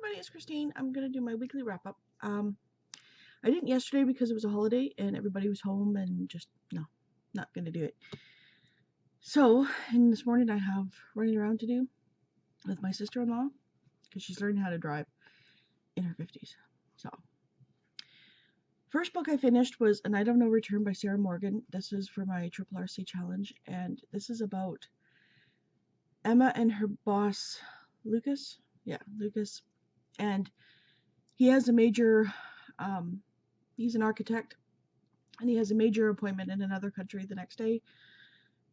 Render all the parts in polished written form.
everybody, it's Christine. I'm going to do my weekly wrap up. I didn't yesterday because it was a holiday and everybody was home and just, no, not going to do it. So, and this morning I have running around to do with my sister-in-law because she's learning how to drive in her 50s. So, first book I finished was A Night of No Return by Sarah Morgan. This is for my Triple RC challenge, and this is about Emma and her boss, Lucas. Yeah, Lucas. And he has a major, he's an architect, and he has a major appointment in another country the next day,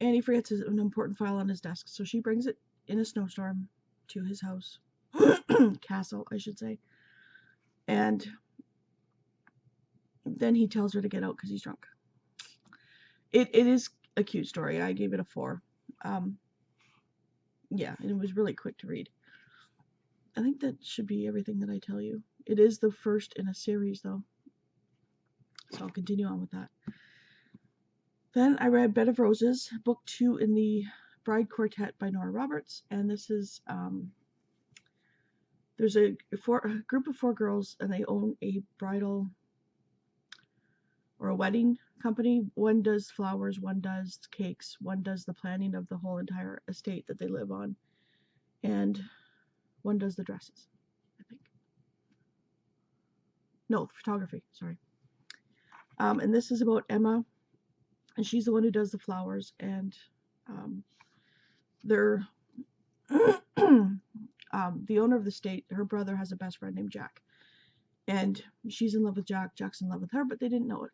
and he forgets an important file on his desk, so she brings it in a snowstorm to his house, castle, I should say, and then he tells her to get out because he's drunk. It is a cute story. I gave it a 4. Yeah, and it was really quick to read. I think that should be everything that I tell you. It is the first in a series, though, so I'll continue on with that. Then I read Bed of Roses, book 2 in the Bride Quartet by Nora Roberts, and this is, there's a group of 4 girls, and they own a bridal or a wedding company. One does flowers, one does cakes, one does the planning of the whole entire estate that they live on, and one does the dresses, I think. No, photography, sorry. And this is about Emma, and she's the one who does the flowers, and they're the owner of the estate, her brother has a best friend named Jack, and she's in love with Jack, Jack's in love with her, but they didn't know it.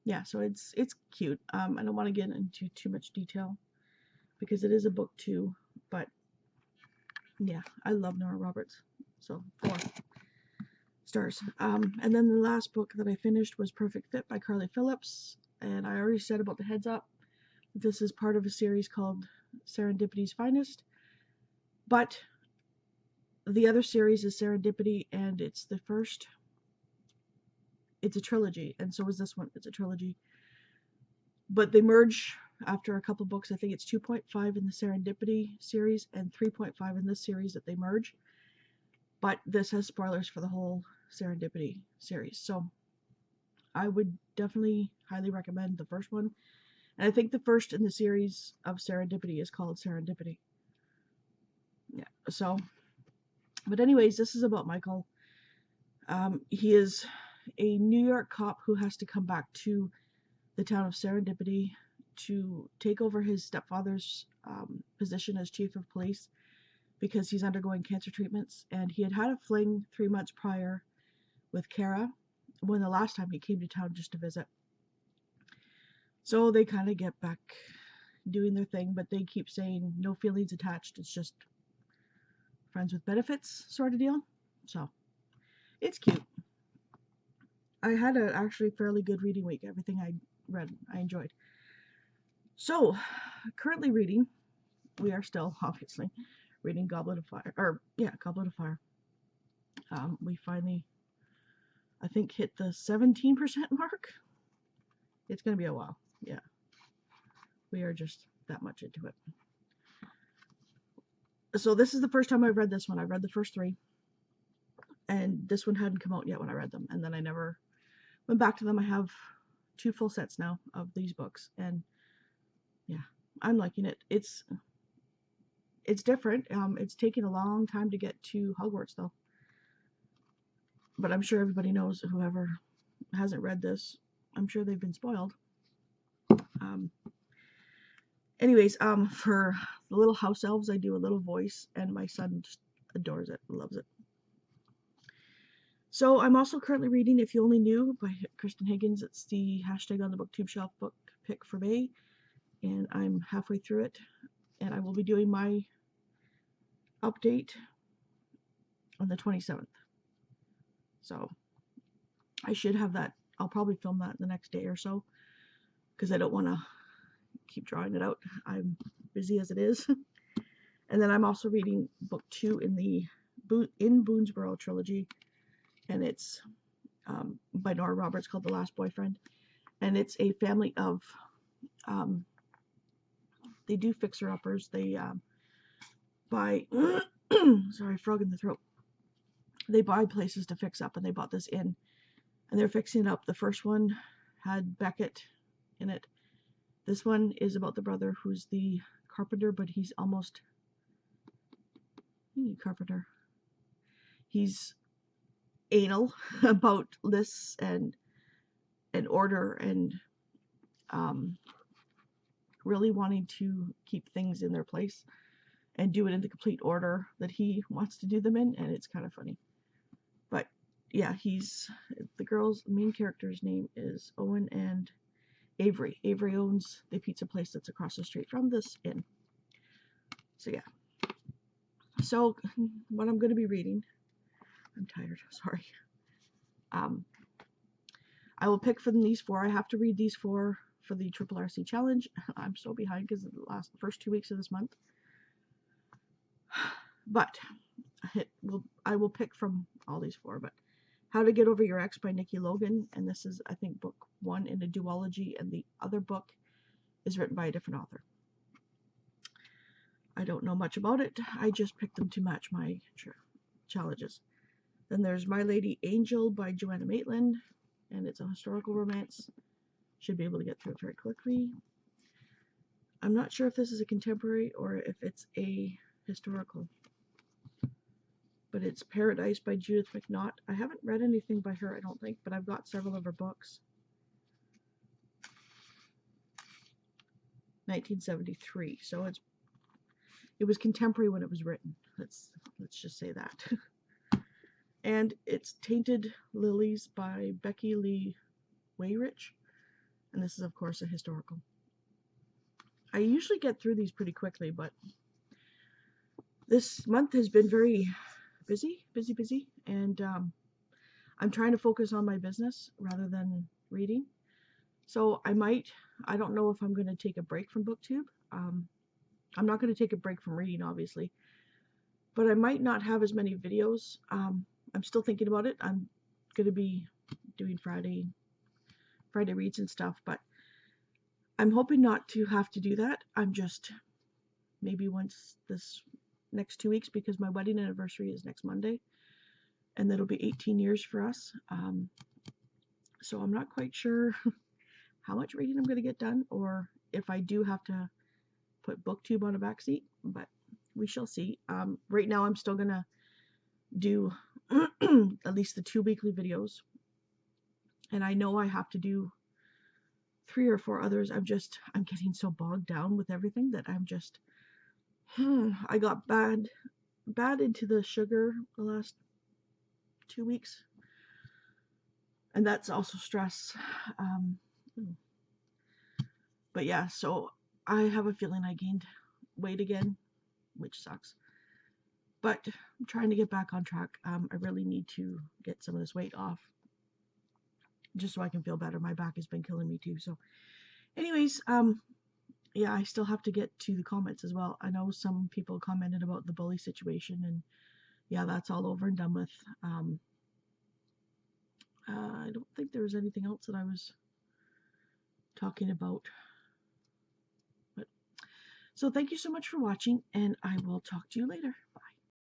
Yeah, so it's cute. I don't want to get into too much detail because it is a book 2, but yeah, I love Nora Roberts, so 4 stars. And then the last book that I finished was Perfect Fit by Carly Phillips, and I already said about the heads up. This is part of a series called Serendipity's Finest, but the other series is Serendipity, and it's a trilogy, and so is this one. It's a trilogy, but they merge after a couple books. I think it's 2.5 in the Serendipity series and 3.5 in this series that they merge, but this has spoilers for the whole Serendipity series, so I would definitely highly recommend the first one. And I think the first in the series of Serendipity is called Serendipity. Yeah, so, but anyways, this is about Michael. He is a New York cop who has to come back to the town of Serendipity to take over his stepfather's position as chief of police because he's undergoing cancer treatments, and he had had a fling 3 months prior with Kara when the last time he came to town just to visit. So they kind of get back doing their thing, but they keep saying no feelings attached, it's just friends with benefits sort of deal. So it's cute. I had a actually fairly good reading week. Everything I read, I enjoyed. So, currently reading, we are still obviously reading Goblet of Fire, Goblet of Fire. We finally, I think, hit the 17% mark. It's going to be a while. Yeah. We are just that much into it. So this is the first time I've read this one. I read the first 3. And this one hadn't come out yet when I read them. And then I never went back to them. I have 2 full sets now of these books. And yeah, I'm liking it. It's different. It's taking a long time to get to Hogwarts though. But I'm sure everybody knows, whoever hasn't read this, I'm sure they've been spoiled. Anyways, for the little house elves, I do a little voice, and my son just adores it, loves it. So I'm also currently reading If You Only Knew by Kristen Higgins. It's the hashtag on the booktube shelf book pick for May, and I'm halfway through it, and I will be doing my update on the 27th. So I should have that. I'll probably film that the next day or so because I don't want to keep drawing it out. I'm busy as it is. And then I'm also reading book 2 in the In Boonesboro trilogy, and it's by Nora Roberts, called The Last Boyfriend, and it's a family of they do fixer-uppers. They buy sorry, frog in the throat. They buy places to fix up, and they bought this inn, and they're fixing it up. The first one had Beckett in it. This one is about the brother who's the carpenter, but he's almost carpenter. He's anal about lists and order and really wanting to keep things in their place and do it in the complete order that he wants to do them in, and it's kind of funny. But yeah, the girl's main character's name is Owen and Avery. Avery owns the pizza place that's across the street from this inn. So yeah. So what I'm going to be reading, I'm tired, sorry. I will pick from these 4. I have to read these 4 for the Triple RC Challenge. I'm so behind because of the first 2 weeks of this month. But I will pick from all these 4. But How to Get Over Your Ex by Nikki Logan. And this is, I think, book 1 in a duology. And the other book is written by a different author. I don't know much about it. I just picked them to match my challenges. Then there's My Lady Angel by Joanna Maitland. And it's a historical romance. Should be able to get through it very quickly. I'm not sure if this is a contemporary or if it's a historical. But it's Paradise by Judith McNaught. I haven't read anything by her, I don't think, but I've got several of her books. 1973, so it was contemporary when it was written. Let's just say that. And it's Tainted Lilies by Becky Lee Wayrich. And this is, of course, a historical. I usually get through these pretty quickly, but this month has been very busy. And I'm trying to focus on my business rather than reading. So I don't know if I'm going to take a break from BookTube. I'm not going to take a break from reading, obviously. But I might not have as many videos. I'm still thinking about it. I'm going to be doing Friday reads and stuff, but I'm hoping not to have to do that. I'm just maybe once this next 2 weeks, because my wedding anniversary is next Monday, and that'll be 18 years for us. So I'm not quite sure how much reading I'm going to get done, or if I do have to put BookTube on a backseat, but we shall see. Right now I'm still going to do at least the 2 weekly videos, and I know I have to do 3 or 4 others. I'm getting so bogged down with everything that I'm just I got bad into the sugar the last 2 weeks, and that's also stress. But yeah, so I have a feeling I gained weight again, which sucks. But I'm trying to get back on track. I really need to get some of this weight off, just so I can feel better. My back has been killing me too. So anyways, yeah, I still have to get to the comments as well. I know some people commented about the bully situation, and yeah, that's all over and done with. I don't think there was anything else that I was talking about. But so thank you so much for watching, and I will talk to you later. Bye.